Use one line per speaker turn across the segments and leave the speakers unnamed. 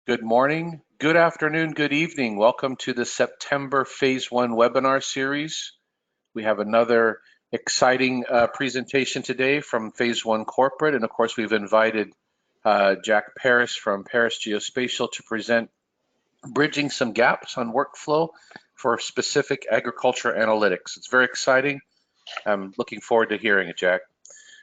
Good morning, good afternoon, good evening. Welcome to the September Phase One webinar series. We have another exciting presentation today from Phase One Corporate, and of course we've invited Jack Paris from Paris Geospatial to present bridging some gaps on workflow for specific agriculture analytics. It's very exciting. I'm looking forward to hearing it, Jack.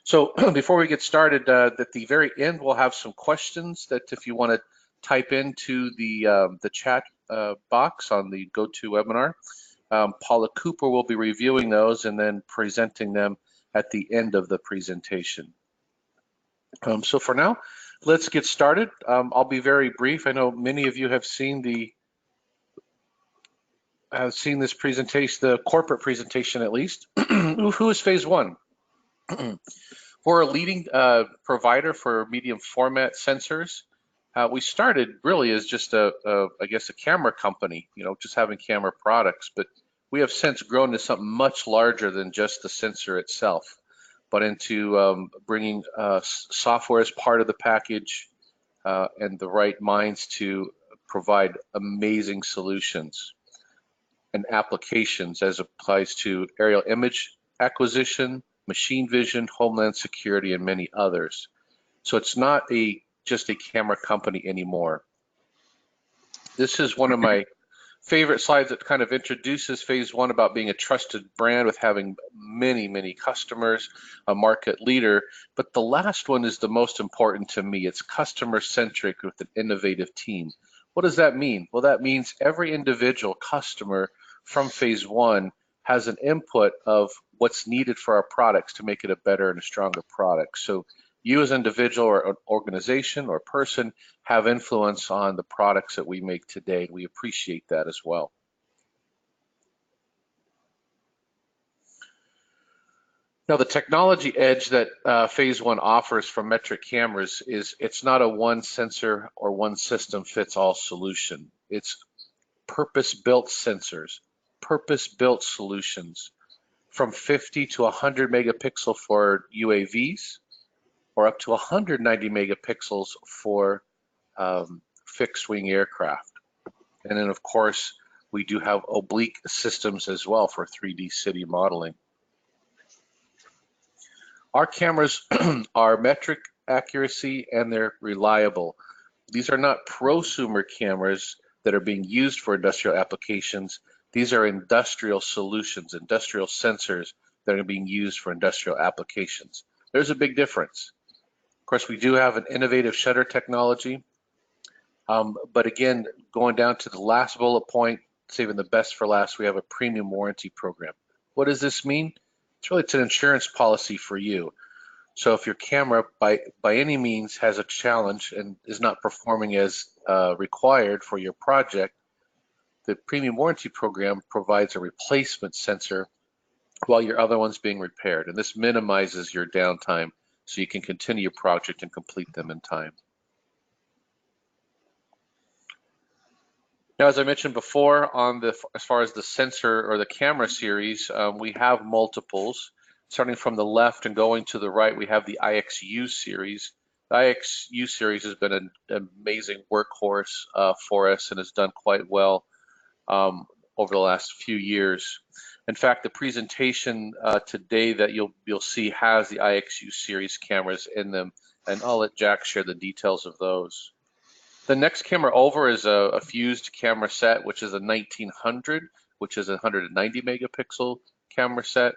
So before we get started, at the very end, we'll have some questions that if you want to type into the chat box on the GoToWebinar. Paula Cooper will be reviewing those and then presenting them at the end of the presentation. So for now, let's get started. I'll be very brief. I know many of you have seen this presentation, the corporate presentation at least. Who is Phase One? We're a leading provider for medium format sensors. We started really as just I guess a camera company, just having camera products, but we have since grown to something much larger than just the sensor itself, but into bringing software as part of the package and the right minds to provide amazing solutions and applications as applies to aerial image acquisition, machine vision, homeland security, and many others. So it's not just a camera company anymore. This is one of my favorite slides that kind of introduces Phase One about being a trusted brand with having many, many customers, a market leader. But the last one is the most important to me. It's customer centric with an innovative team. What does that mean? Well, that means every individual customer from Phase One has an input of what's needed for our products to make it a better and a stronger product. So you as an individual or an organization or person have influence on the products that we make today. We appreciate that as well. Now, the technology edge that Phase One offers from metric cameras is it's not a one sensor or one system fits all solution. It's purpose-built sensors, purpose-built solutions from 50 to 100 megapixel for UAVs, or up to 190 megapixels for fixed wing aircraft. And then of course, we do have oblique systems as well for 3D city modeling. Our cameras are metric accuracy and they're reliable. These are not prosumer cameras that are being used for industrial applications. These are industrial solutions, industrial sensors that are being used for industrial applications. There's a big difference. Of course, we do have an innovative shutter technology, but again, going down to the last bullet point, saving the best for last, we have a premium warranty program. What does this mean? It's an insurance policy for you. So if your camera by any means has a challenge and is not performing as required for your project, the premium warranty program provides a replacement sensor while your other one's being repaired. And this minimizes your downtime so you can continue your project and complete them in time. Now, as I mentioned before, as far as the sensor or the camera series, we have multiples. Starting from the left and going to the right, we have the IXU series. The IXU series has been an amazing workhorse for us and has done quite well over the last few years. In fact, the presentation today that you'll see has the IXU series cameras in them, and I'll let Jack share the details of those. The next camera over is a fused camera set, which is a 1900, which is a 190 megapixel camera set.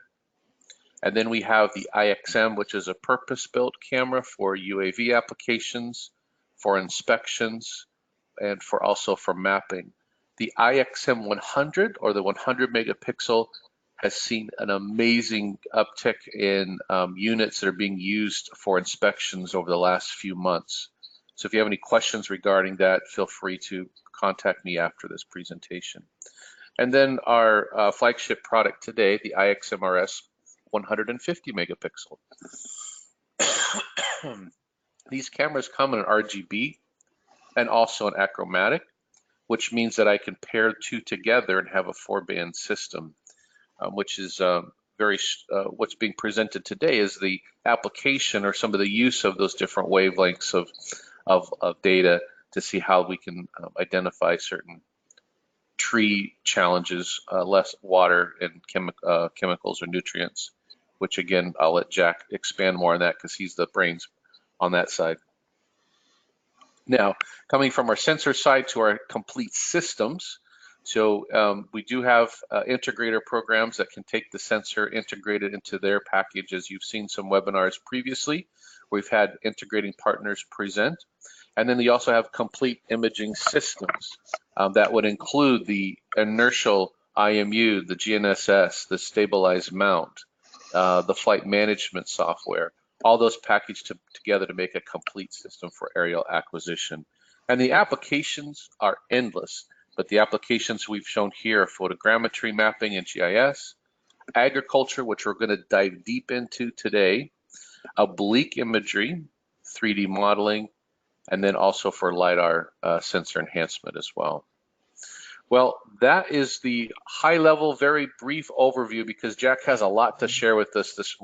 And then we have the IXM, which is a purpose-built camera for UAV applications, for inspections, and also for mapping. The IXM 100 or the 100 megapixel has seen an amazing uptick in units that are being used for inspections over the last few months. So if you have any questions regarding that, feel free to contact me after this presentation. And then our flagship product today, the IXMRS 150 megapixel. These cameras come in an RGB and also an achromatic, which means that I can pair two together and have a 4-band system, which is what's being presented today is the application or some of the use of those different wavelengths of data to see how we can identify certain tree challenges, less water and chemicals or nutrients, which again, I'll let Jack expand more on that because he's the brains on that side. Now, coming from our sensor side to our complete systems. So we do have integrator programs that can take the sensor, integrate it into their package, as you've seen some webinars previously. We've had integrating partners present. And then we also have complete imaging systems that would include the inertial IMU, the GNSS, the stabilized mount, the flight management software, all those packaged together to make a complete system for aerial acquisition. And the applications are endless, but the applications we've shown here are photogrammetry mapping and GIS, agriculture, which we're going to dive deep into today, oblique imagery, 3D modeling, and then also for LiDAR sensor enhancement as well. Well, that is the high-level, very brief overview because Jack has a lot to share with us this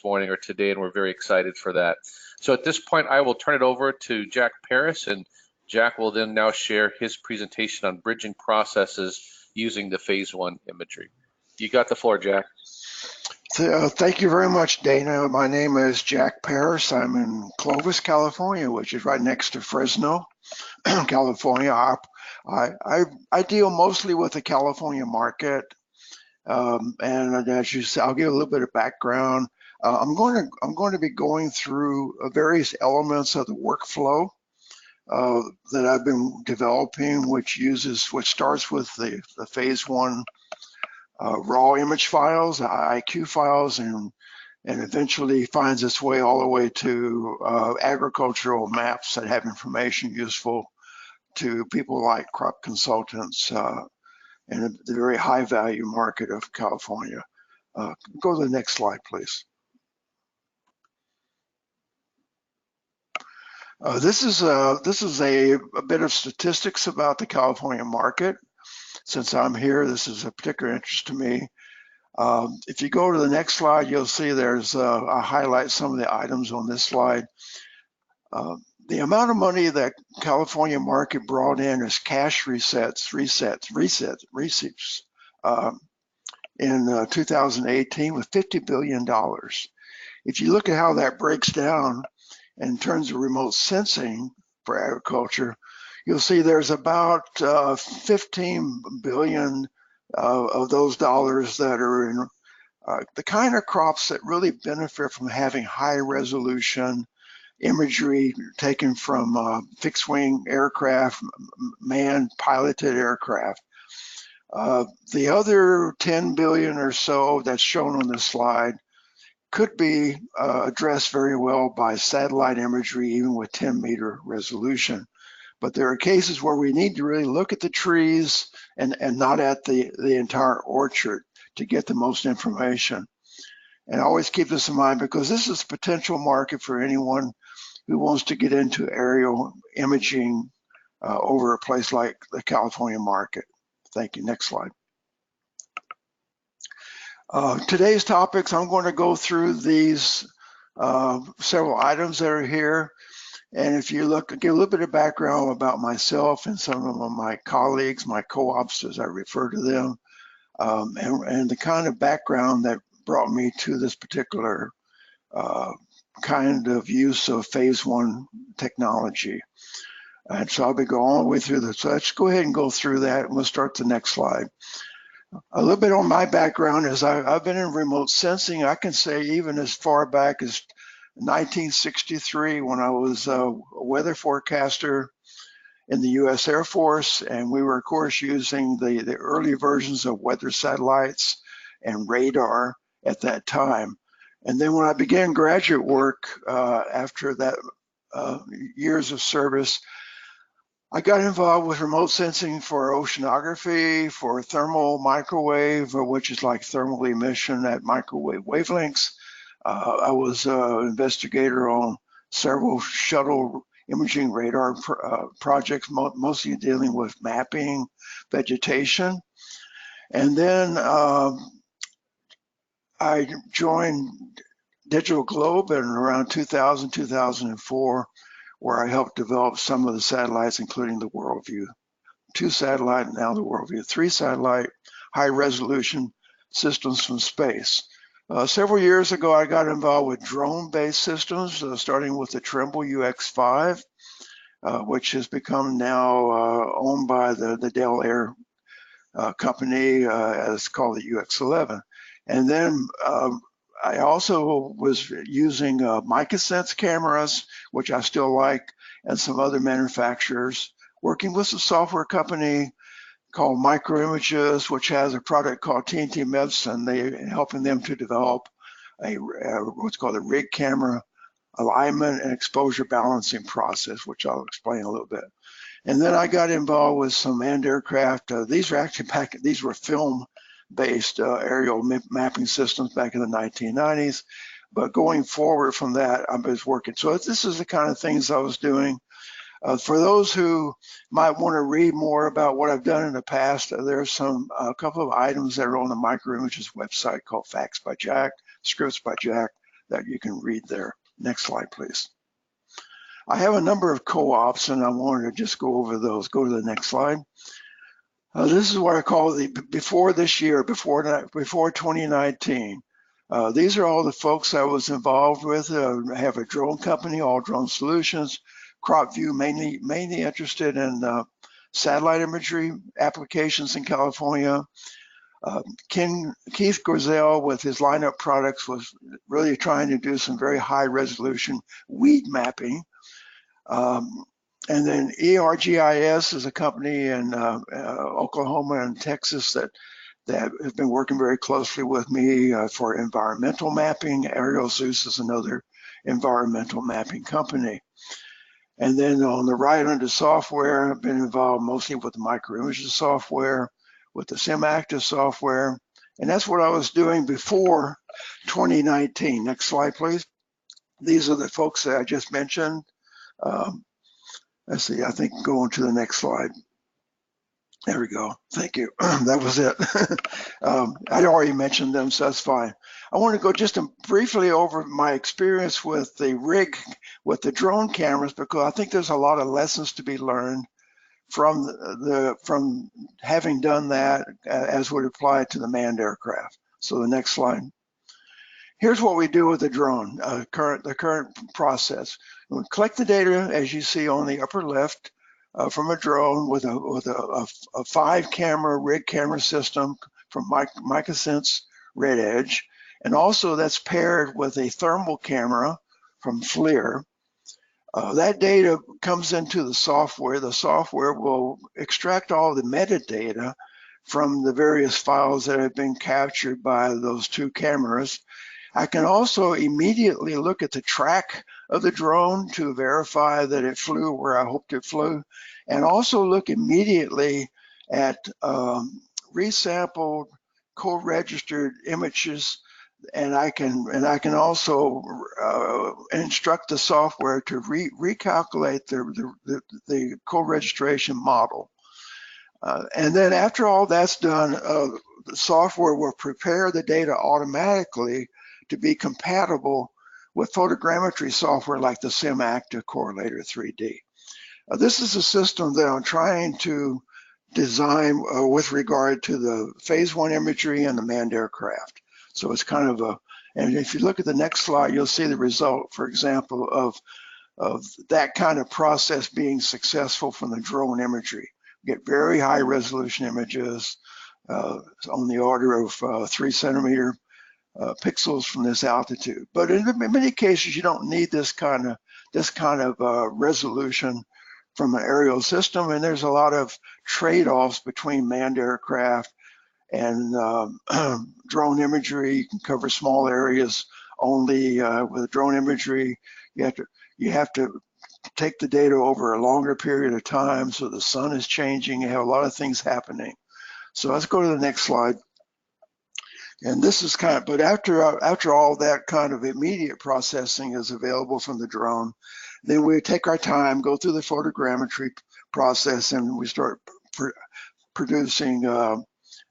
morning or today, and we're very excited for that. So at this point, I will turn it over to Jack Paris, and Jack will then now share his presentation on bridging processes using the Phase One imagery. You got the floor, Jack.
Thank you very much, Dana. My name is Jack Paris. I'm in Clovis, California, which is right next to Fresno, California. I deal mostly with the California market, and as you said, I'll give a little bit of background. I'm going to be going through various elements of the workflow that I've been developing, which starts with the Phase One raw image files, IQ files, and eventually finds its way all the way to agricultural maps that have information useful to people like crop consultants in the very high value market of California. Go to the next slide, please. This is a bit of statistics about the California market. Since I'm here, this is a particular interest to me. If you go to the next slide, you'll see I highlight some of the items on this slide. The amount of money that California market brought in as cash receipts in 2018 was $50 billion. If you look at how that breaks down in terms of remote sensing for agriculture, you'll see there's about 15 billion of those dollars that are in the kind of crops that really benefit from having high resolution imagery taken from fixed wing aircraft, manned piloted aircraft. The other 10 billion or so that's shown on this slide could be addressed very well by satellite imagery, even with 10-meter resolution. But there are cases where we need to really look at the trees and not at the entire orchard to get the most information. And always keep this in mind because this is a potential market for anyone who wants to get into aerial imaging over a place like the California market. Thank you. Next slide. Today's topics, I'm going to go through these several items that are here. And if you look, give a little bit of background about myself and some of my colleagues, my co-ops, as I refer to them, and the kind of background that brought me to this particular kind of use of Phase One technology. And so I'll be going all the way through this. So let's go ahead and go through that, and we'll start the next slide. A little bit on my background is I've been in remote sensing. I can say even as far back as 1963 when I was a weather forecaster in the U.S. Air Force, and we were of course using the early versions of weather satellites and radar at that time. And then when I began graduate work after that years of service, I got involved with remote sensing for oceanography, for thermal microwave, which is like thermal emission at microwave wavelengths. I was an investigator on several shuttle imaging radar projects, mostly dealing with mapping vegetation. And then I joined Digital Globe in around 2000, 2004, where I helped develop some of the satellites, including the WorldView 2 satellite, and now the WorldView 3 satellite, high resolution systems from space. Several years ago, I got involved with drone-based systems, starting with the Trimble UX5, which has become now owned by the Dell Air company, as called the UX11. And then I also was using MicaSense cameras, which I still like, and some other manufacturers, working with a software company called Microimages, which has a product called TNT Medicine. They're helping them to develop what's called a rig camera alignment and exposure balancing process, which I'll explain a little bit. And then I got involved with some manned aircraft. These were film-based aerial mapping systems back in the 1990s. But going forward from that, I was working. So this is the kind of things I was doing. For those who might want to read more about what I've done in the past, there's a couple of items that are on the Microimages website called Facts by Jack, Scripts by Jack, that you can read there. Next slide, please. I have a number of co-ops, and I wanted to just go over those. Go to the next slide. This is what I call before this year, before 2019. These are all the folks I was involved with. I have a drone company, All Drone Solutions. CropView, mainly interested in satellite imagery applications in California. Keith Griselle, with his lineup products, was really trying to do some very high resolution weed mapping. And then ERGIS is a company in Oklahoma and Texas that have been working very closely with me for environmental mapping. Aerial Zeus is another environmental mapping company. And then on the right under software, I've been involved mostly with the Microimages software, with the SimActive software. And that's what I was doing before 2019. Next slide, please. These are the folks that I just mentioned. Let's see, I think going to the next slide. There we go. Thank you. That was it. I already mentioned them, so that's fine. I want to go just briefly over my experience with the drone cameras, because I think there's a lot of lessons to be learned from having done that as would apply to the manned aircraft. So the next slide. Here's what we do with the drone, the current process. We collect the data, as you see on the upper left, from a drone with a 5-camera rig camera system from MicaSense Red Edge, and also that's paired with a thermal camera from FLIR. That data comes into the software. The software will extract all the metadata from the various files that have been captured by those 2 cameras. I can also immediately look at the track of the drone to verify that it flew where I hoped it flew, and also look immediately at resampled, co-registered images, and I can also instruct the software to recalculate the co-registration model. And then after all that's done, the software will prepare the data automatically to be compatible with photogrammetry software like the SimActive Correlator 3D. This is a system that I'm trying to design with regard to the Phase One imagery and the manned aircraft. So it's kind of and if you look at the next slide, you'll see the result, for example, of that kind of process being successful from the drone imagery. You get very high resolution images on the order of 3 centimeter pixels from this altitude. But in many cases, you don't need this kind of resolution from an aerial system, and there's a lot of trade-offs between manned aircraft and drone imagery. You can cover small areas only with drone imagery. You have to take the data over a longer period of time, so the sun is changing. You have a lot of things happening. So let's go to the next slide. And this is but after all that kind of immediate processing is available from the drone, then we take our time, go through the photogrammetry process, and we start producing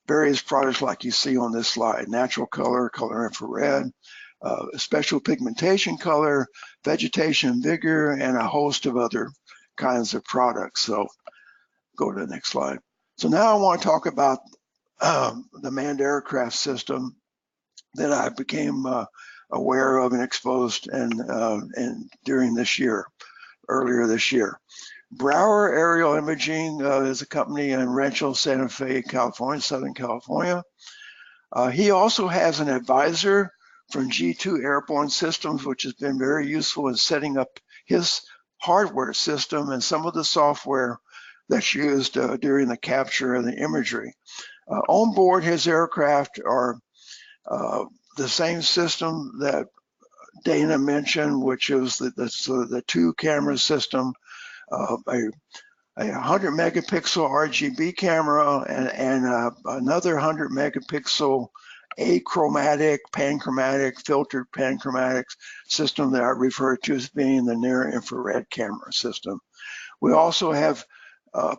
various products like you see on this slide: natural color, color infrared, special pigmentation color, vegetation vigor, and a host of other kinds of products. So go to the next slide. So now I want to talk about the manned aircraft system that I became aware of and exposed and during this year, earlier this year. Brauer Aerial Imaging is a company in Rancho Santa Fe, California, Southern California. He also has an advisor from G2 Airborne Systems, which has been very useful in setting up his hardware system and some of the software that's used during the capture of the imagery. On board his aircraft are the same system that Dana mentioned, which is the two camera system, a 100 megapixel RGB camera and another 100 megapixel achromatic, panchromatic, filtered panchromatic system that I refer to as being the near infrared camera system. We also have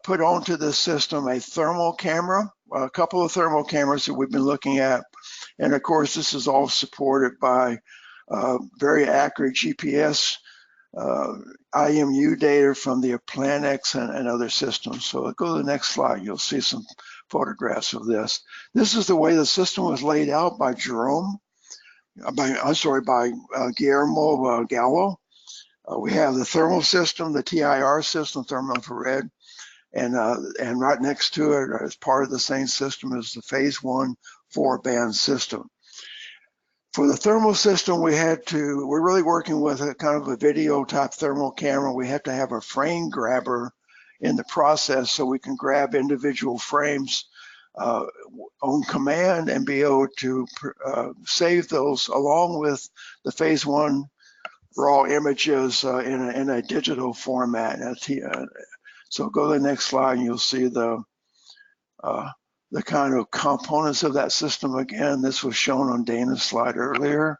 put onto this system a thermal camera, a couple of thermal cameras that we've been looking at. And of course, this is all supported by very accurate GPS IMU data from the Planex and other systems. So go to the next slide, you'll see some photographs of this. This is the way the system was laid out by Guillermo Gallo. We have the thermal system, the TIR system, thermal infrared, and right next to it, as part of the same system, is the PhaseOne 4-band system. For the thermal system, we're really working with a kind of a video type thermal camera. We have to have a frame grabber in the process so we can grab individual frames on command and be able to save those along with the PhaseOne raw images in a digital format. So go to the next slide and you'll see the kind of components of that system. Again, this was shown on Dana's slide earlier,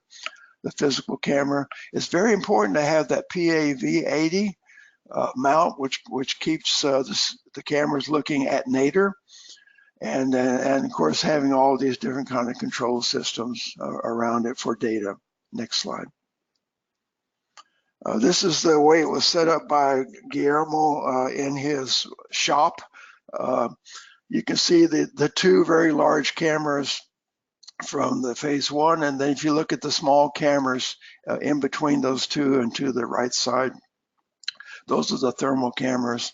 the physical camera. It's very important to have that PAV80 mount, which keeps the cameras looking at nadir. And of course, having all these different kind of control systems around it for data. Next slide. This is the way it was set up by Guillermo in his shop. You can see the two very large cameras from the PhaseOne, and then if you look at the small cameras in between those two and to the right side, those are the thermal cameras.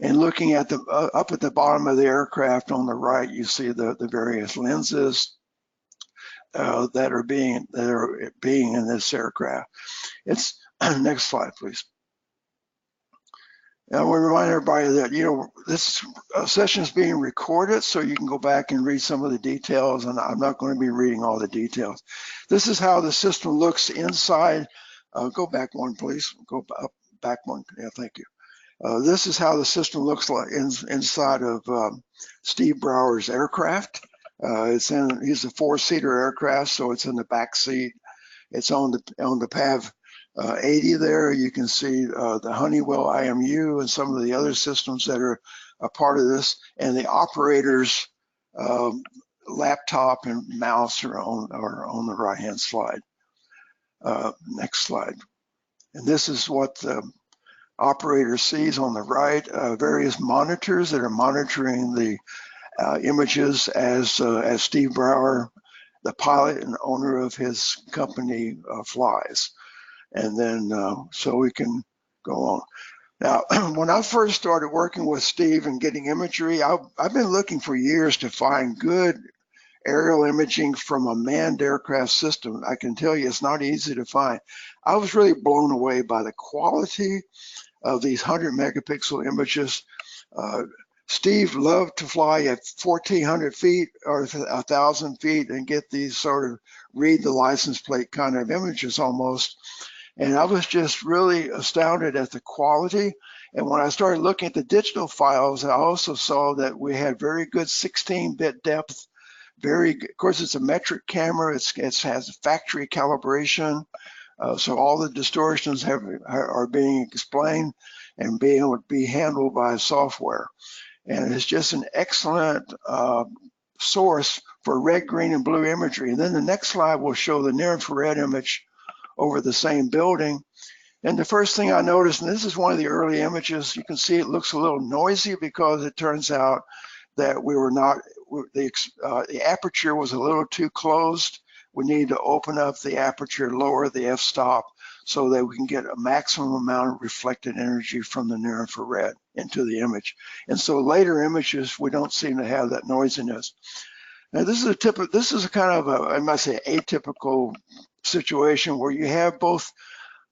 And looking at the up at the bottom of the aircraft on the right, you see the various lenses that are being in this aircraft. It's next slide, please. I want to remind everybody that, this session is being recorded, so you can go back and read some of the details, and I'm not going to be reading all the details. This is how the system looks inside. Go back one, please. Go up, back one. Yeah, thank you. This is how the system looks like inside of Steve Brauer's aircraft. He's a 4-seater aircraft, so it's in the back seat. It's on the PAV 80 there. You can see the Honeywell IMU and some of the other systems that are a part of this, and the operator's laptop and mouse are on the right hand slide. Next slide. And this is what the operator sees on the right, various monitors that are monitoring the images as Steve Brauer, the pilot and owner of his company, flies. And then so we can go on. Now, when I first started working with Steve and getting imagery, I've been looking for years to find good aerial imaging from a manned aircraft system. I can tell you it's not easy to find. I was really blown away by the quality of these 100 megapixel images. Steve loved to fly at 1,400 feet or 1,000 feet and get these sort of read the license plate kind of images almost. And I was just really astounded at the quality. And when I started looking at the digital files, I also saw that we had very good 16-bit depth. Of course, it's a metric camera. It has factory calibration. So all the distortions are being explained and being able to be handled by software. And it's just an excellent source for red, green, and blue imagery. And then the next slide will show the near infrared image over the same building. And the first thing I noticed, and this is one of the early images, you can see it looks a little noisy because it turns out that the aperture was a little too closed. We need to open up the aperture, lower the f-stop, so that we can get a maximum amount of reflected energy from the near infrared into the image. And so later images, we don't seem to have that noisiness. Now this is a kind of I might say atypical situation where you have both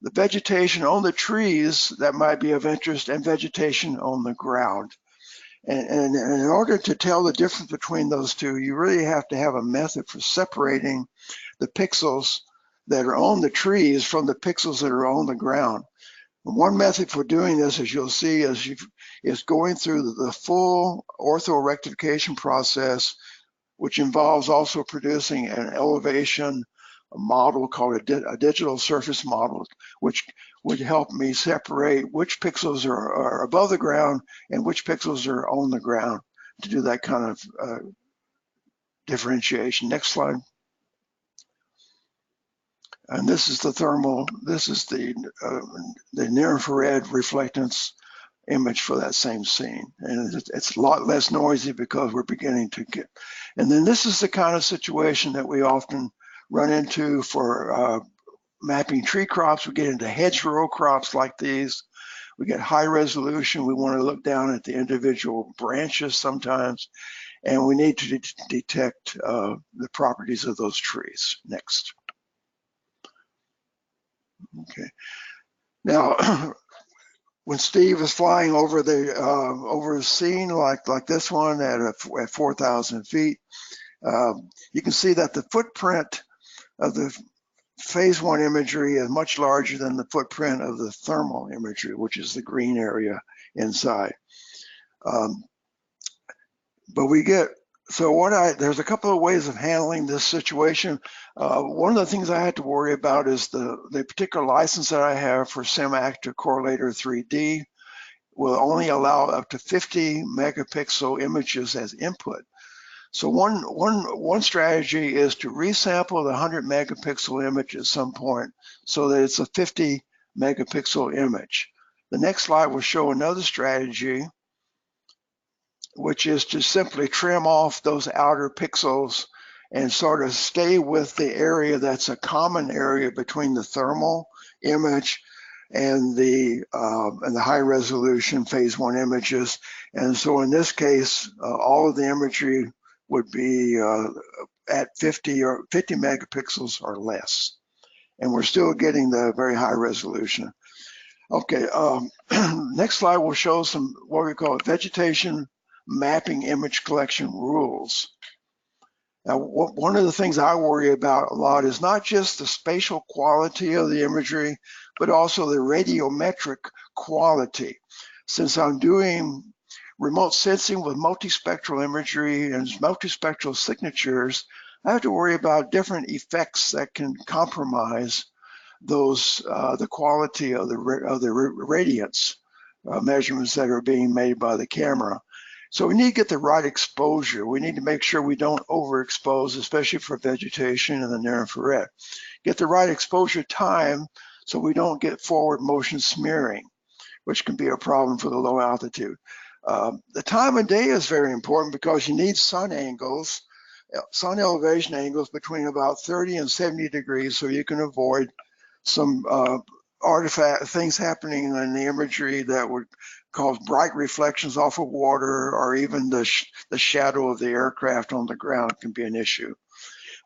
the vegetation on the trees that might be of interest and vegetation on the ground. And in order to tell the difference between those two, you really have to have a method for separating the pixels that are on the trees from the pixels that are on the ground. And one method for doing this, as you'll see, is going through the full orthorectification process, which involves also producing an elevation model called a digital surface model, which would help me separate which pixels are above the ground and which pixels are on the ground to do that kind of differentiation. Next slide. And this is the thermal, this is the near infrared reflectance image for that same scene. And it's a lot less noisy because we're beginning to get, and then this is the kind of situation that we often run into for mapping tree crops. We get into hedgerow crops like these. We get high resolution. We want to look down at the individual branches sometimes, and we need to detect the properties of those trees. Next. Okay. Now, when Steve is flying over the over a scene like this one at 4,000 feet, you can see that the footprint of the phase one imagery is much larger than the footprint of the thermal imagery, which is the green area inside. But we get, so there's a couple of ways of handling this situation. One of the things I had to worry about is the particular license that I have for SimActor Correlator 3D will only allow up to 50 megapixel images as input. So one strategy is to resample the 100 megapixel image at some point so that it's a 50 megapixel image. The next slide will show another strategy, which is to simply trim off those outer pixels and sort of stay with the area that's a common area between the thermal image and the high resolution phase one images. And so in this case, all of the imagery would be at 50 megapixels or less. And we're still getting the very high resolution. Okay, next slide will show some what we call vegetation mapping image collection rules. Now, one of the things I worry about a lot is not just the spatial quality of the imagery, but also the radiometric quality. Since I'm doing remote sensing with multispectral imagery and multispectral signatures, I have to worry about different effects that can compromise those the quality of the radiance measurements that are being made by the camera. So we need to get the right exposure. We need to make sure we don't overexpose, especially for vegetation and the near infrared. Get the right exposure time so we don't get forward motion smearing, which can be a problem for the low altitude. The time of day is very important because you need sun angles, sun elevation angles between about 30 and 70 degrees so you can avoid some artifact things happening in the imagery that would cause bright reflections off of water, or even the shadow of the aircraft on the ground can be an issue.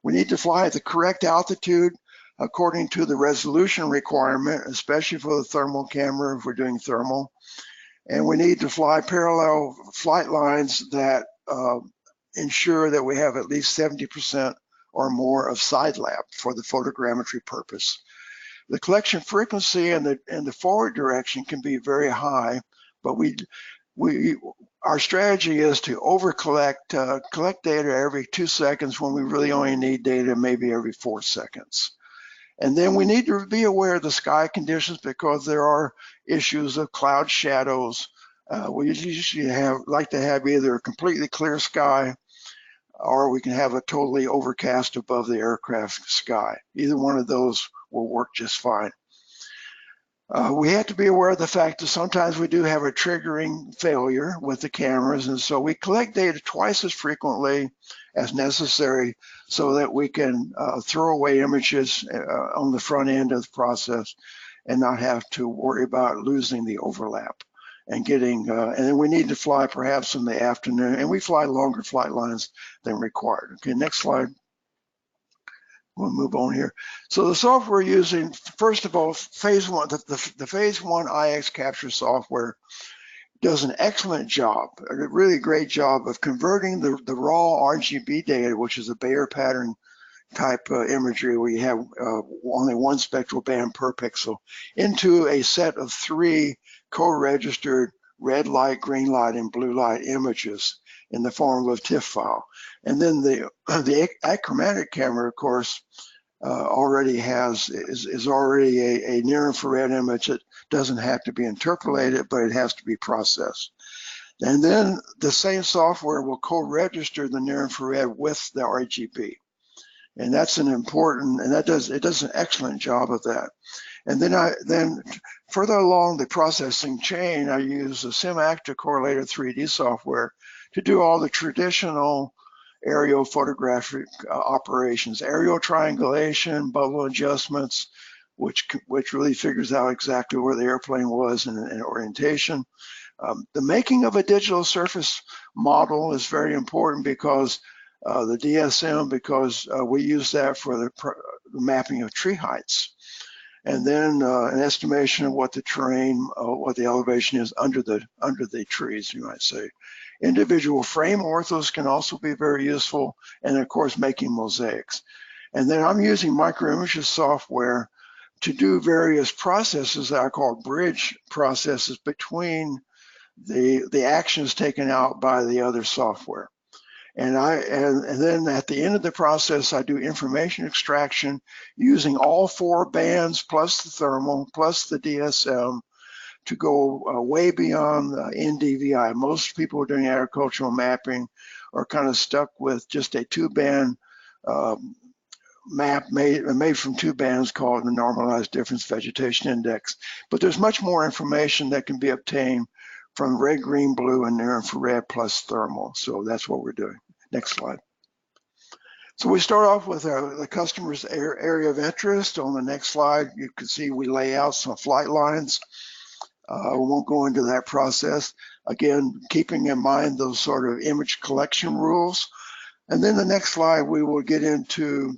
We need to fly at the correct altitude according to the resolution requirement, especially for the thermal camera if we're doing thermal. And we need to fly parallel flight lines that ensure that we have at least 70% or more of side lap for the photogrammetry purpose. The collection frequency and the forward direction can be very high, but our strategy is to collect data every 2 seconds when we really only need data maybe every 4 seconds. And then we need to be aware of the sky conditions because there are issues of cloud shadows. We usually like to have either a completely clear sky or we can have a totally overcast above the aircraft sky. Either one of those will work just fine. We have to be aware of the fact that sometimes we do have a triggering failure with the cameras, and so we collect data twice as frequently as necessary so that we can throw away images on the front end of the process and not have to worry about losing the overlap and getting, and then we need to fly perhaps in the afternoon, and we fly longer flight lines than required. Okay, next slide. We'll move on here. So the software we're using, first of all, Phase One, the Phase One IX capture software does an excellent job, a really great job of converting the raw RGB data, which is a Bayer pattern type imagery where you have only one spectral band per pixel, into a set of 3 co-registered red light, green light, and blue light images in the form of a TIFF file. And then the achromatic camera, of course, already is already a near infrared image that doesn't have to be interpolated, but it has to be processed. And then the same software will co-register the near infrared with the RGB. And that's an important, and it does an excellent job of that. And then further along the processing chain, I use the SimActive Correlator 3D software to do all the traditional aerial photographic operations, aerial triangulation, bubble adjustments, which really figures out exactly where the airplane was and orientation. The making of a digital surface model is very important because the DSM, because we use that for the mapping of tree heights. And then an estimation of what the terrain, what the elevation is under the trees, you might say. Individual frame orthos can also be very useful, and of course making mosaics. And then I'm using microimages software to do various processes that I call bridge processes between the actions taken out by the other software. And then at the end of the process, I do information extraction using all 4 bands plus the thermal plus the DSM to go way beyond NDVI. Most people doing agricultural mapping are kind of stuck with just a 2-band map made from 2 bands called the normalized difference vegetation index. But there's much more information that can be obtained from red, green, blue, and near infrared plus thermal. So that's what we're doing. Next slide. So we start off with the customer's area of interest. On the next slide, you can see we lay out some flight lines. We won't go into that process. Again, keeping in mind those sort of image collection rules. And then the next slide, we will get into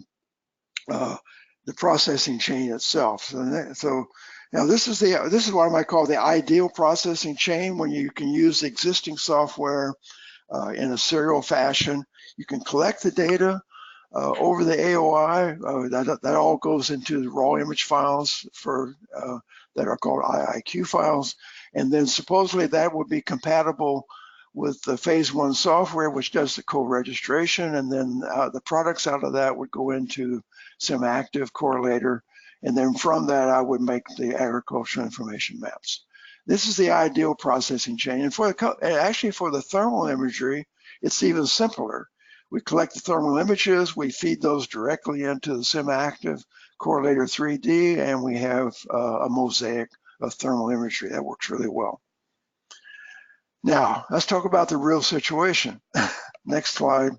the processing chain itself. So now this is what I might call the ideal processing chain, when you can use existing software in a serial fashion. You can collect the data over the AOI. That all goes into the raw image files that are called IIQ files. And then supposedly that would be compatible with the Phase One software, which does the co-registration. And then the products out of that would go into SimActive Correlator. And then from that, I would make the agricultural information maps. This is the ideal processing chain. And actually for the thermal imagery, it's even simpler. We collect the thermal images, we feed those directly into the SimActive Correlator 3D, and we have a mosaic of thermal imagery. That works really well. Now, let's talk about the real situation. Next slide.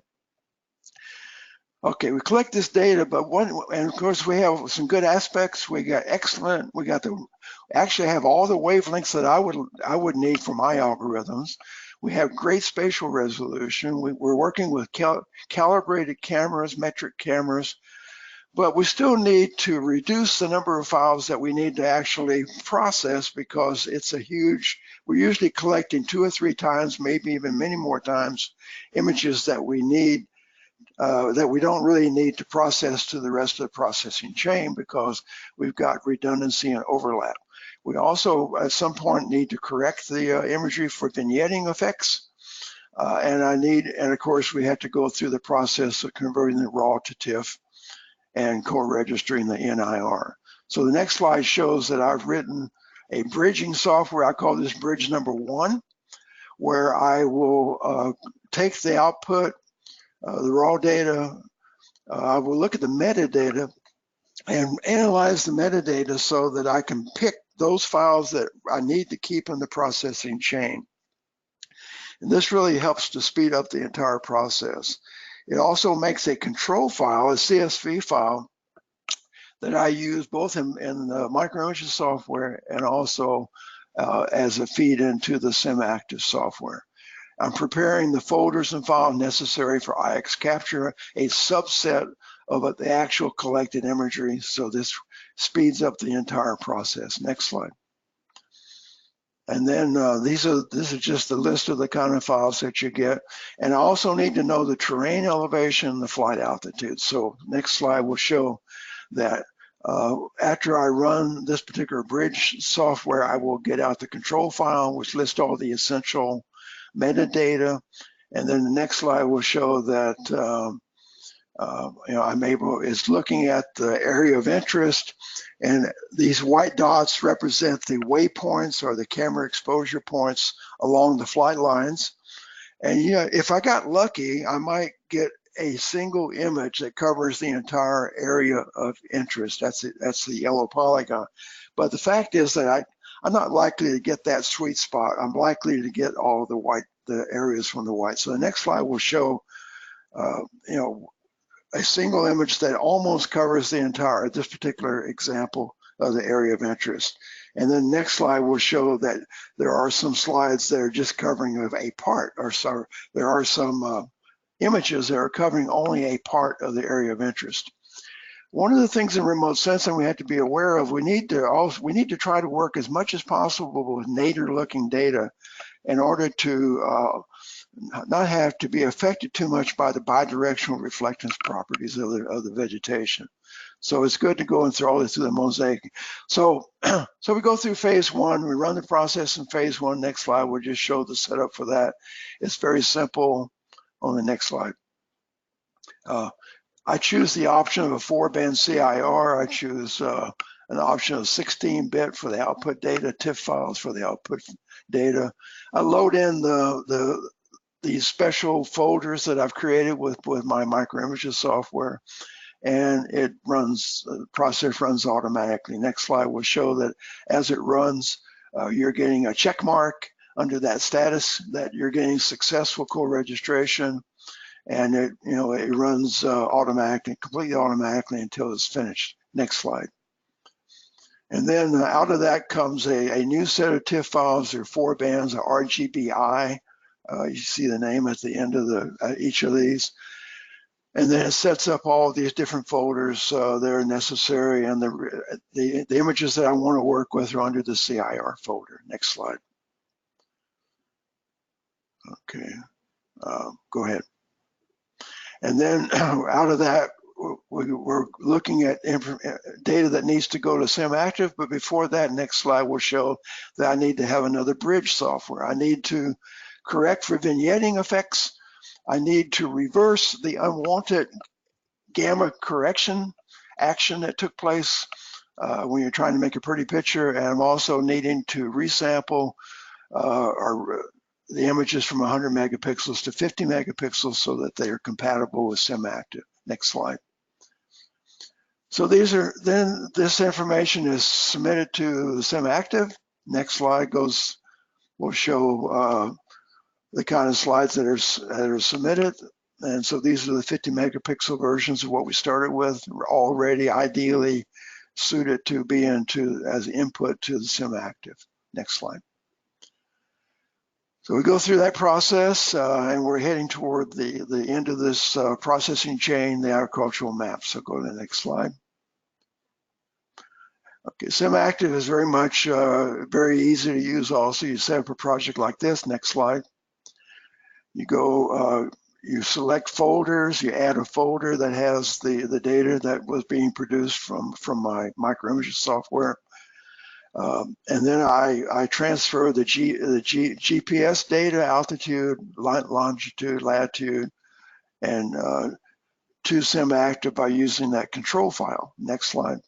Okay, we collect this data, but and of course we have some good aspects. We got excellent, actually have all the wavelengths that I would need for my algorithms. We have great spatial resolution. We're working with calibrated cameras, metric cameras, but we still need to reduce the number of files that we need to actually process, because it's a huge, we're usually collecting 2 or 3 times, maybe even many more times, images that we need, that we don't really need to process to the rest of the processing chain, because we've got redundancy and overlap. We also, at some point, need to correct the imagery for vignetting effects. And of course, we have to go through the process of converting the raw to TIFF and co-registering the NIR. So the next slide shows that I've written a bridging software. I call this bridge number 1, where I will take the output The raw data, I will look at the metadata and analyze the metadata so that I can pick those files that I need to keep in the processing chain. And this really helps to speed up the entire process. It also makes a control file, a CSV file, that I use both in the microimaging software and also as a feed into the SimActive software. I'm preparing the folders and files necessary for IX capture, a subset of the actual collected imagery. So this speeds up the entire process. Next slide. And then this is just a list of the kind of files that you get. And I also need to know the terrain elevation, the flight altitude. So next slide will show that after I run this particular bridge software, I will get out the control file, which lists all the essential metadata. And then the next slide will show that it's looking at the area of interest, and these white dots represent the waypoints or the camera exposure points along the flight lines. And if I got lucky, I might get a single image that covers the entire area of interest. That's the yellow polygon. But the fact is that I'm not likely to get that sweet spot. I'm likely to get all the areas from the white. So the next slide will show, a single image that almost covers the entire, this particular example of the area of interest. And then next slide will show that there are some slides that are just covering of a part, or so there are some images that are covering only a part of the area of interest. One of the things in remote sensing we have to be aware of, we need to try to work as much as possible with nadir looking data in order to not have to be affected too much by the bidirectional reflectance properties of the vegetation. So it's good to go and throw all this through the mosaic. So we go through phase one, we run the process in phase one. Next slide will just show the setup for that. It's very simple. On the next slide. I choose the option of a 4-band CIR. I choose an option of 16-bit for the output data, TIFF files for the output data. I load in these special folders that I've created with my microimages software, and it runs, the process runs automatically. Next slide will show that as it runs, you're getting a check mark under that status that you're getting successful co-registration, and it runs automatically, completely automatically until it's finished. Next slide. And then out of that comes a new set of TIFF files. There are 4 bands of RGBI. You see the name at the end of each of these. And then it sets up all of these different folders that are necessary, and the images that I want to work with are under the CIR folder. Next slide. Okay, go ahead. And then out of that, we're looking at data that needs to go to SimActive, but before that, next slide will show that I need to have another bridge software. I need to correct for vignetting effects. I need to reverse the unwanted gamma correction action that took place when you're trying to make a pretty picture, and I'm also needing to resample the images from 100 megapixels to 50 megapixels so that they are compatible with SimActive. Next slide. So this information is submitted to SimActive. Next slide will show the kind of slides that are submitted. And so these are the 50 megapixel versions of what we started with, already ideally suited to be as input to the SimActive. Next slide. So we go through that process and we're heading toward the end of this processing chain, the agricultural map. So go to the next slide. Okay, SimActive is very much very easy to use also. You set up a project like this. Next slide. You go, you select folders, you add a folder that has the data that was being produced from my microimaging software. And then I transfer the GPS data, altitude, longitude, latitude, and to SimActive by using that control file. Next slide.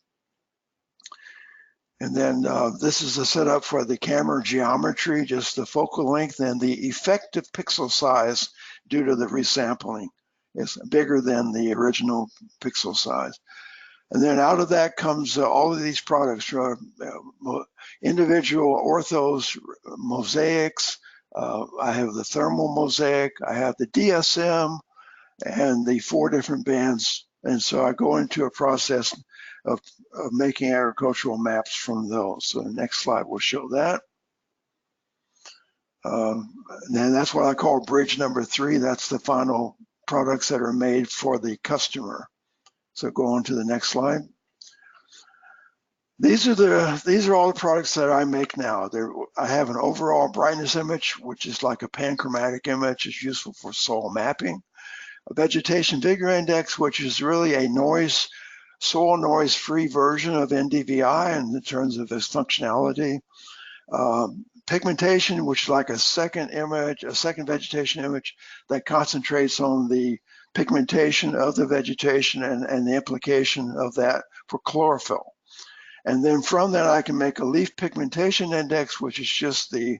And then this is the setup for the camera geometry, just the focal length and the effective pixel size due to the resampling. It's bigger than the original pixel size. And then out of that comes all of these products, individual orthos, mosaics. I have the thermal mosaic, I have the DSM, and the 4 different bands. And so I go into a process of making agricultural maps from those. So the next slide will show that. And that's what I call bridge number 3. That's the final products that are made for the customer. So go on to the next slide. These are all the products that I make now. I have an overall brightness image, which is like a panchromatic image. It's useful for soil mapping. A vegetation vigor index, which is really a soil noise-free version of NDVI in terms of its functionality. Pigmentation, which is like a second vegetation image that concentrates on the pigmentation of the vegetation and the implication of that for chlorophyll. And then from that, I can make a leaf pigmentation index, which is just the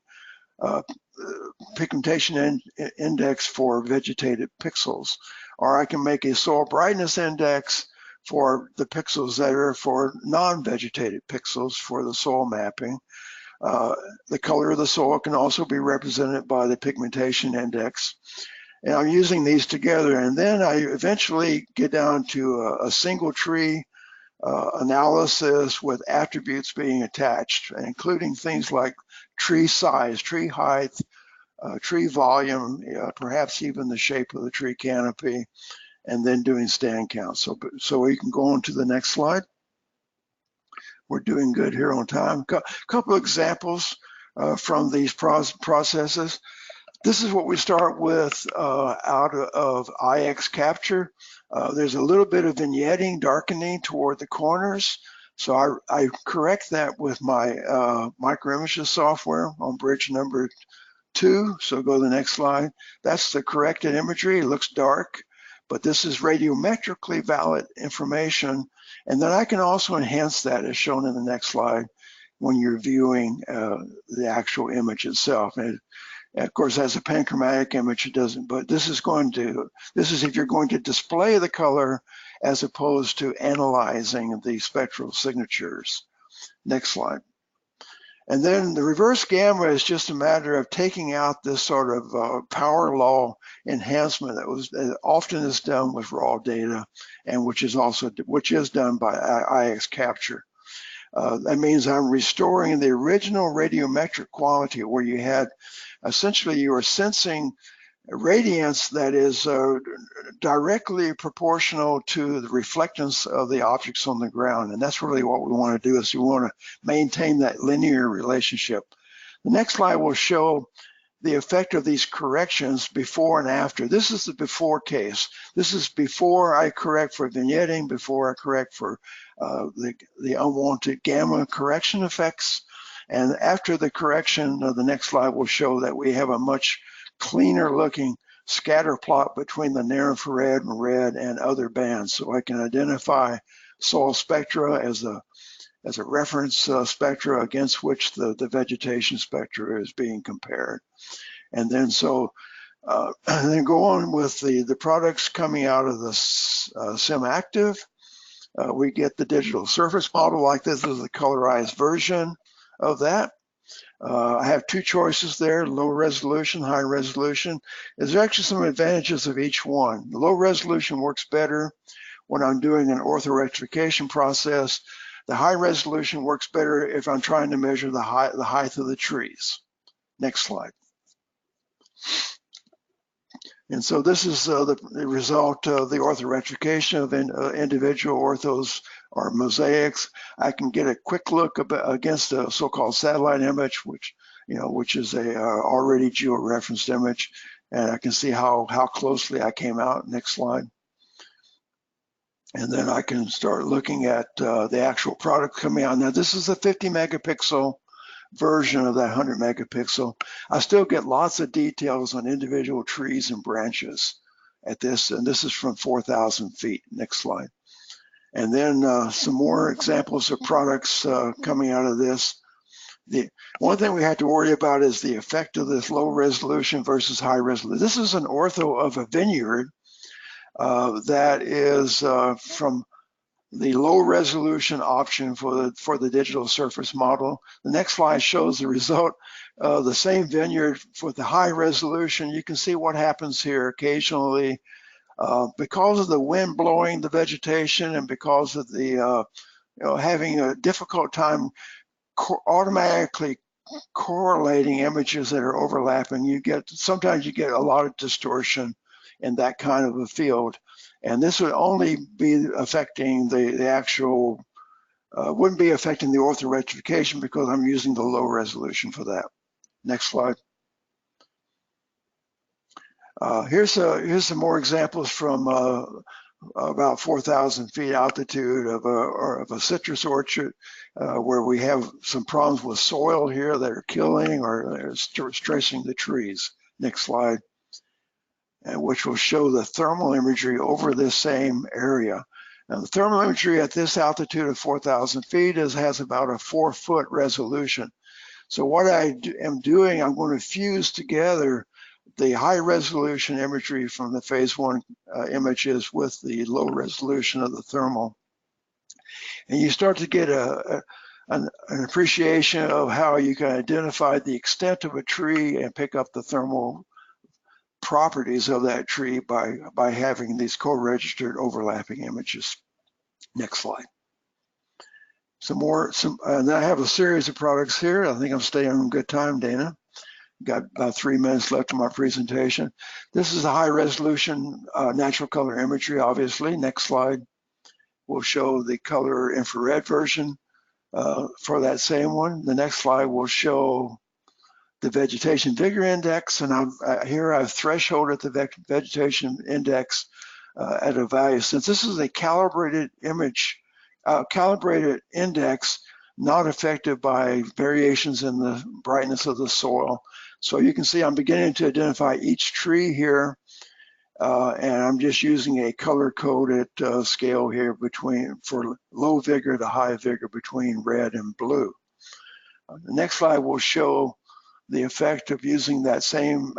pigmentation index for vegetated pixels. Or I can make a soil brightness index for the pixels that are for non-vegetated pixels for the soil mapping. The color of the soil can also be represented by the pigmentation index. And I'm using these together. And then I eventually get down to a single tree analysis with attributes being attached, including things like tree size, tree height, tree volume, perhaps even the shape of the tree canopy, and then doing stand count. So we can go on to the next slide. We're doing good here on time. A couple of examples from these processes. This is what we start with out of IX capture. There's a little bit of vignetting, darkening toward the corners. So I correct that with my microimages software on bridge number 2. So go to the next slide. That's the corrected imagery. It looks dark, but this is radiometrically valid information. And then I can also enhance that as shown in the next slide when you're viewing the actual image itself. And of course, as a panchromatic image, it doesn't, but this is if you're going to display the color as opposed to analyzing the spectral signatures. Next slide. And then the reverse gamma is just a matter of taking out this sort of power law enhancement that often is done with raw data, and which is done by IX capture. That means I'm restoring the original radiometric quality where you had essentially you are sensing radiance that is directly proportional to the reflectance of the objects on the ground. And that's really what we want to do, is we want to maintain that linear relationship. The next slide will show the effect of these corrections before and after. This is the before case. This is before I correct for vignetting, before I correct for the unwanted gamma correction effects. And after the correction, the next slide will show that we have a much cleaner looking scatter plot between the near infrared and red and other bands. So I can identify soil spectra as a reference spectra against which the vegetation spectra is being compared. And then and then go on with the products coming out of the SimActive. We get the digital surface model like this. This is the colorized version of that. I have 2 choices there, low resolution, high resolution. There's actually some advantages of each one. The low resolution works better when I'm doing an orthorectification process. The high resolution works better if I'm trying to measure the height of the trees. Next slide. And so this is the result of the orthorectification of individual orthos or mosaics. I can get a quick look against a so-called satellite image, which is a already georeferenced image, and I can see how closely I came out. Next slide. And then I can start looking at the actual product coming out. Now this is a 50 megapixel version of that 100 megapixel. I still get lots of details on individual trees and branches at this, and this is from 4,000 feet. Next slide. And then some more examples of products coming out of this. The one thing we have to worry about is the effect of this low resolution versus high resolution. This is an ortho of a vineyard. that is from the low resolution option for the digital surface model. The next slide shows the result of the same vineyard for the high resolution. You can see what happens here occasionally because of the wind blowing the vegetation and because of the having a difficult time automatically correlating images that are overlapping. Sometimes you get a lot of distortion in that kind of a field. And this would only be affecting the actual, wouldn't be affecting the ortho rectification because I'm using the low resolution for that. Next slide. Here's some more examples from about 4,000 feet altitude of a citrus orchard where we have some problems with soil here that are killing or stressing the trees. Next slide. And which will show the thermal imagery over this same area. Now, the thermal imagery at this altitude of 4,000 feet has about a 4-foot resolution. So what I am doing, I'm going to fuse together the high resolution imagery from the phase one images with the low resolution of the thermal. And you start to get an appreciation of how you can identify the extent of a tree and pick up the thermal properties of that tree by having these co-registered overlapping images. Next slide. And then I have a series of products here. I think I'm staying on good time, Dana. Got about 3 minutes left of my presentation. This is a high resolution natural color imagery, obviously. Next slide will show the color infrared version for that same one. The next slide will show the Vegetation Vigor Index, and here I've thresholded the Vegetation Index at a value. Since this is a calibrated image, calibrated index, not affected by variations in the brightness of the soil. So you can see I'm beginning to identify each tree here, and I'm just using a color-coded scale here for low vigor to high vigor between red and blue. The next slide will show the effect of using that same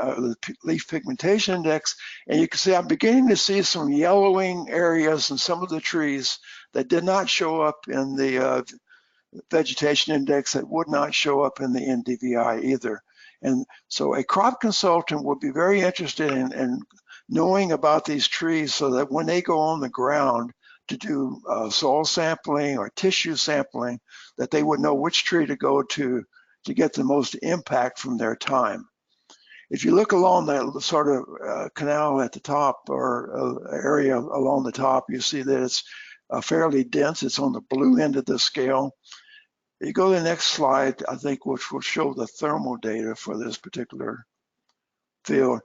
leaf pigmentation index. And you can see I'm beginning to see some yellowing areas in some of the trees that did not show up in the vegetation index, that would not show up in the NDVI either. And so a crop consultant would be very interested in knowing about these trees so that when they go on the ground to do soil sampling or tissue sampling, that they would know which tree to go to get the most impact from their time. If you look along that sort of canal at the top or area along the top, you see that it's fairly dense. It's on the blue end of the scale. You go to the next slide, I think, which will show the thermal data for this particular field.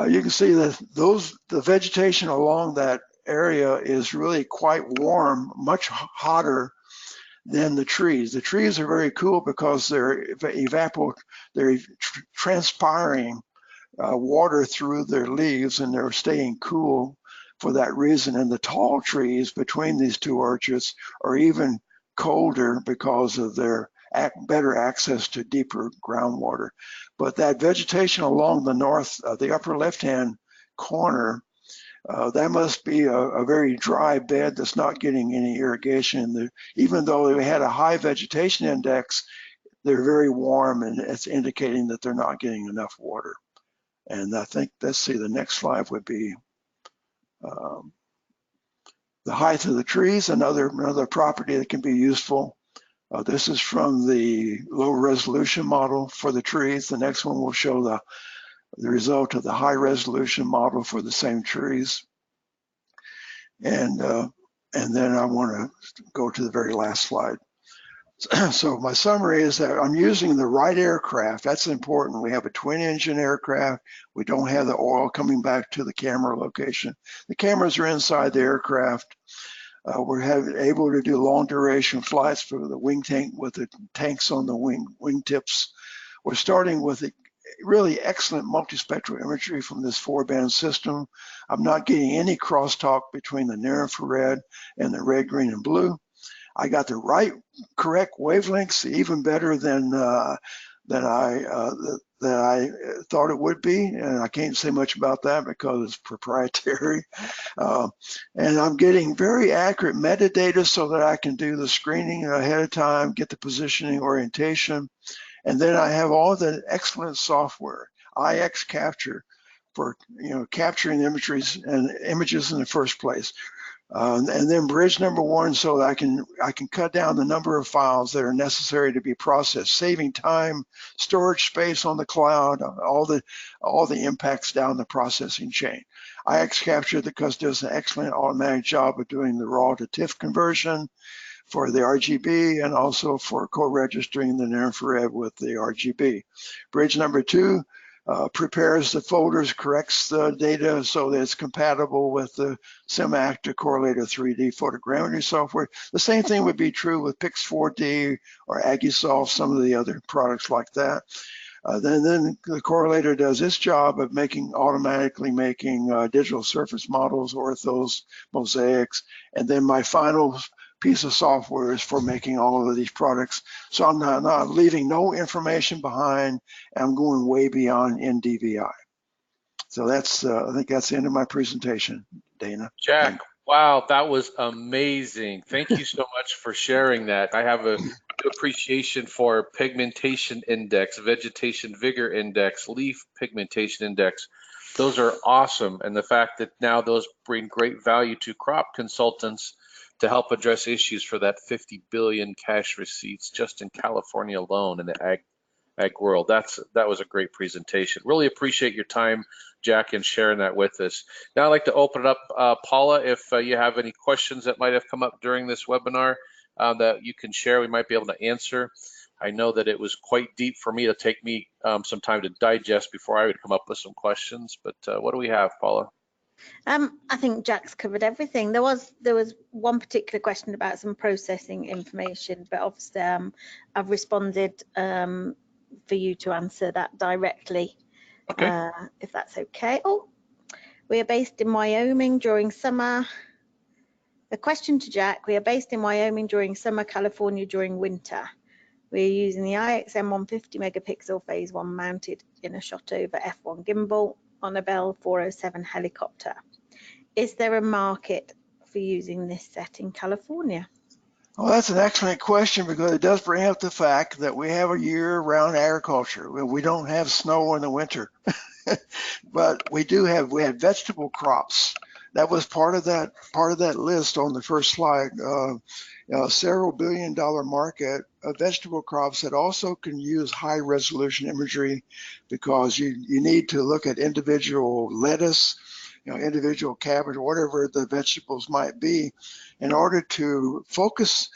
You can see that the vegetation along that area is really quite warm, much hotter than the trees. The trees are very cool because they're transpiring water through their leaves, and they're staying cool for that reason. And the tall trees between these two orchards are even colder because of their better access to deeper groundwater. But that vegetation along the upper left-hand corner, that must be a very dry bed that's not getting any irrigation. Even though they had a high vegetation index, they're very warm, and it's indicating that they're not getting enough water. And I think, let's see, the next slide would be the height of the trees, another property that can be useful. This is from the low resolution model for the trees. The next one will show the result of the high resolution model for the same trees. And then I want to go to the very last slide. So my summary is that I'm using the right aircraft. That's important. We have a twin engine aircraft. We don't have the oil coming back to the camera location. The cameras are inside the aircraft. We're able to do long duration flights for the wing tank with the tanks on the wing tips. We're starting with a really excellent multispectral imagery from this 4-band system. I'm not getting any crosstalk between the near infrared and the red, green, and blue. I got the correct wavelengths, even better than than I thought it would be, and I can't say much about that because it's proprietary. And I'm getting very accurate metadata so that I can do the screening ahead of time, get the positioning, orientation, and then I have all the excellent software, IX Capture, for capturing images in the first place. And then bridge number one, so that I can cut down the number of files that are necessary to be processed, saving time, storage space on the cloud, all the impacts down the processing chain. IX Capture, because does an excellent automatic job of doing the raw to TIFF conversion for the RGB, and also for co-registering the infrared with the RGB. Bridge number two prepares the folders, corrects the data so that it's compatible with the SimActa Correlator 3D photogrammetry software. The same thing would be true with Pix4D or AggieSolve, some of the other products like that. Then the correlator does its job of automatically making digital surface models, orthos, mosaics, and then my final piece of software is for making all of these products. So I'm not leaving no information behind. I'm going way beyond NDVI. So that's I think that's the end of my presentation, Dana.
Jack, wow, that was amazing. Thank you so much for sharing that. I have a good appreciation for pigmentation index, vegetation vigor index, leaf pigmentation index. Those are awesome. And the fact that now those bring great value to crop consultants to help address issues for that 50 billion cash receipts just in California alone in the ag world. That was a great presentation. Really appreciate your time, Jack, and sharing that with us. Now I'd like to open it up, Paula, if you have any questions that might have come up during this webinar that you can share, we might be able to answer. I know that it was quite deep for me to take me some time to digest before I would come up with some questions, but what do we have, Paula?
I think Jack's covered everything. There was one particular question about some processing information, but obviously I've responded for you to answer that directly,
okay.
If that's okay. Oh, we are based in Wyoming during summer. A question to Jack: we are based in Wyoming during summer, California during winter. We are using the IXM 150 megapixel phase one mounted in a shot over F1 gimbal on a Bell 407 helicopter. Is there a market for using this set in California?
Well, that's an excellent question, because it does bring up the fact that we have a year-round agriculture. We don't have snow in the winter, but we have vegetable crops. That was part of that list on the first slide. Several $billion-dollar market of vegetable crops that also can use high-resolution imagery, because you need to look at individual lettuce, individual cabbage, whatever the vegetables might be, in order to focus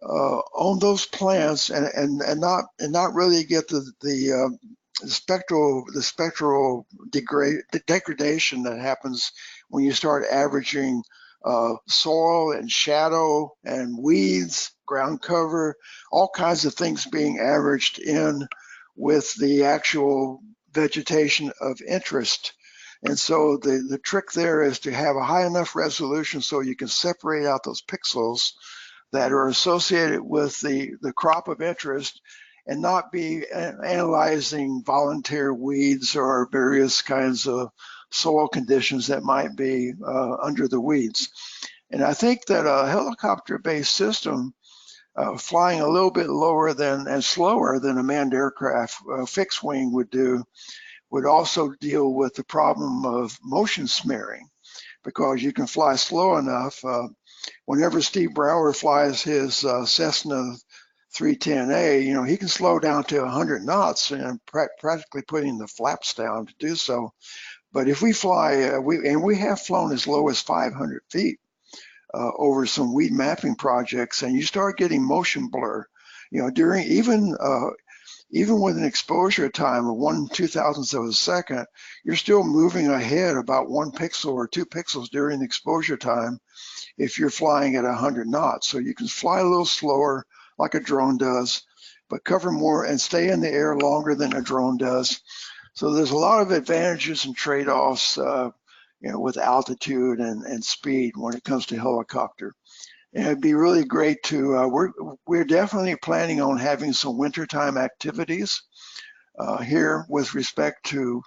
on those plants and not really get the spectral degradation that happens when you start averaging soil and shadow and weeds, ground cover, all kinds of things being averaged in with the actual vegetation of interest. And so the trick there is to have a high enough resolution so you can separate out those pixels that are associated with the crop of interest, and not be analyzing volunteer weeds or various kinds of soil conditions that might be under the weeds. And I think that a helicopter-based system flying a little bit lower than and slower than a manned aircraft fixed wing would do would also deal with the problem of motion smearing, because you can fly slow enough. Whenever Steve Brower flies his Cessna 310A, he can slow down to 100 knots and practically putting the flaps down to do so. But if we fly, we have flown as low as 500 feet over some weed mapping projects, and you start getting motion blur, during even with an exposure time of 1/2000th of a second, you're still moving ahead about 1 pixel or 2 pixels during the exposure time if you're flying at 100 knots. So you can fly a little slower like a drone does, but cover more and stay in the air longer than a drone does. So there's a lot of advantages and trade-offs with altitude and speed when it comes to helicopter. And it'd be really great to, we're definitely planning on having some wintertime activities here with respect to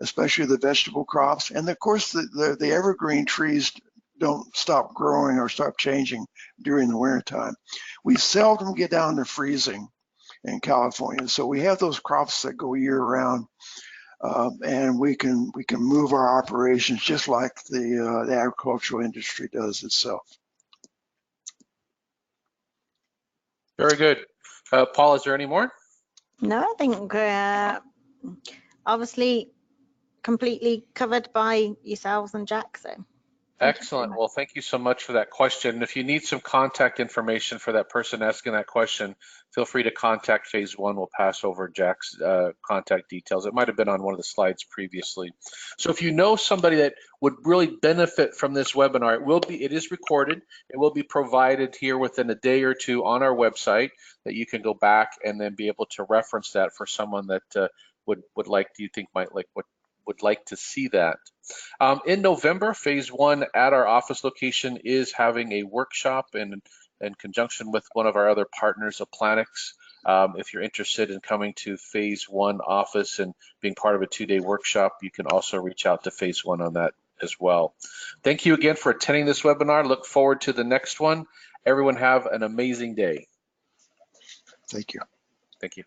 especially the vegetable crops. And of course, the evergreen trees don't stop growing or stop changing during the wintertime. We seldom get down to freezing in California. So we have those crops that go year round. And we can move our operations just like the agricultural industry does itself.
Very good. Paul, is there any more?
No, I think obviously completely covered by yourselves and Jack. So
Excellent. Well, thank you so much for that question. And if you need some contact information for that person asking that question, feel free to contact Phase One. We'll pass over Jack's contact details. It might have been on one of the slides previously. So if you know somebody that would really benefit from this webinar, it is recorded. It will be provided here within a day or two on our website that you can go back and then be able to reference that for someone that would like to see that. In November, Phase One at our office location is having a workshop in conjunction with one of our other partners, Planix. If you're interested in coming to Phase One office and being part of a 2-day workshop, you can also reach out to Phase One on that as well. Thank you again for attending this webinar. Look forward to the next one. Everyone have an amazing day.
Thank you.
Thank you.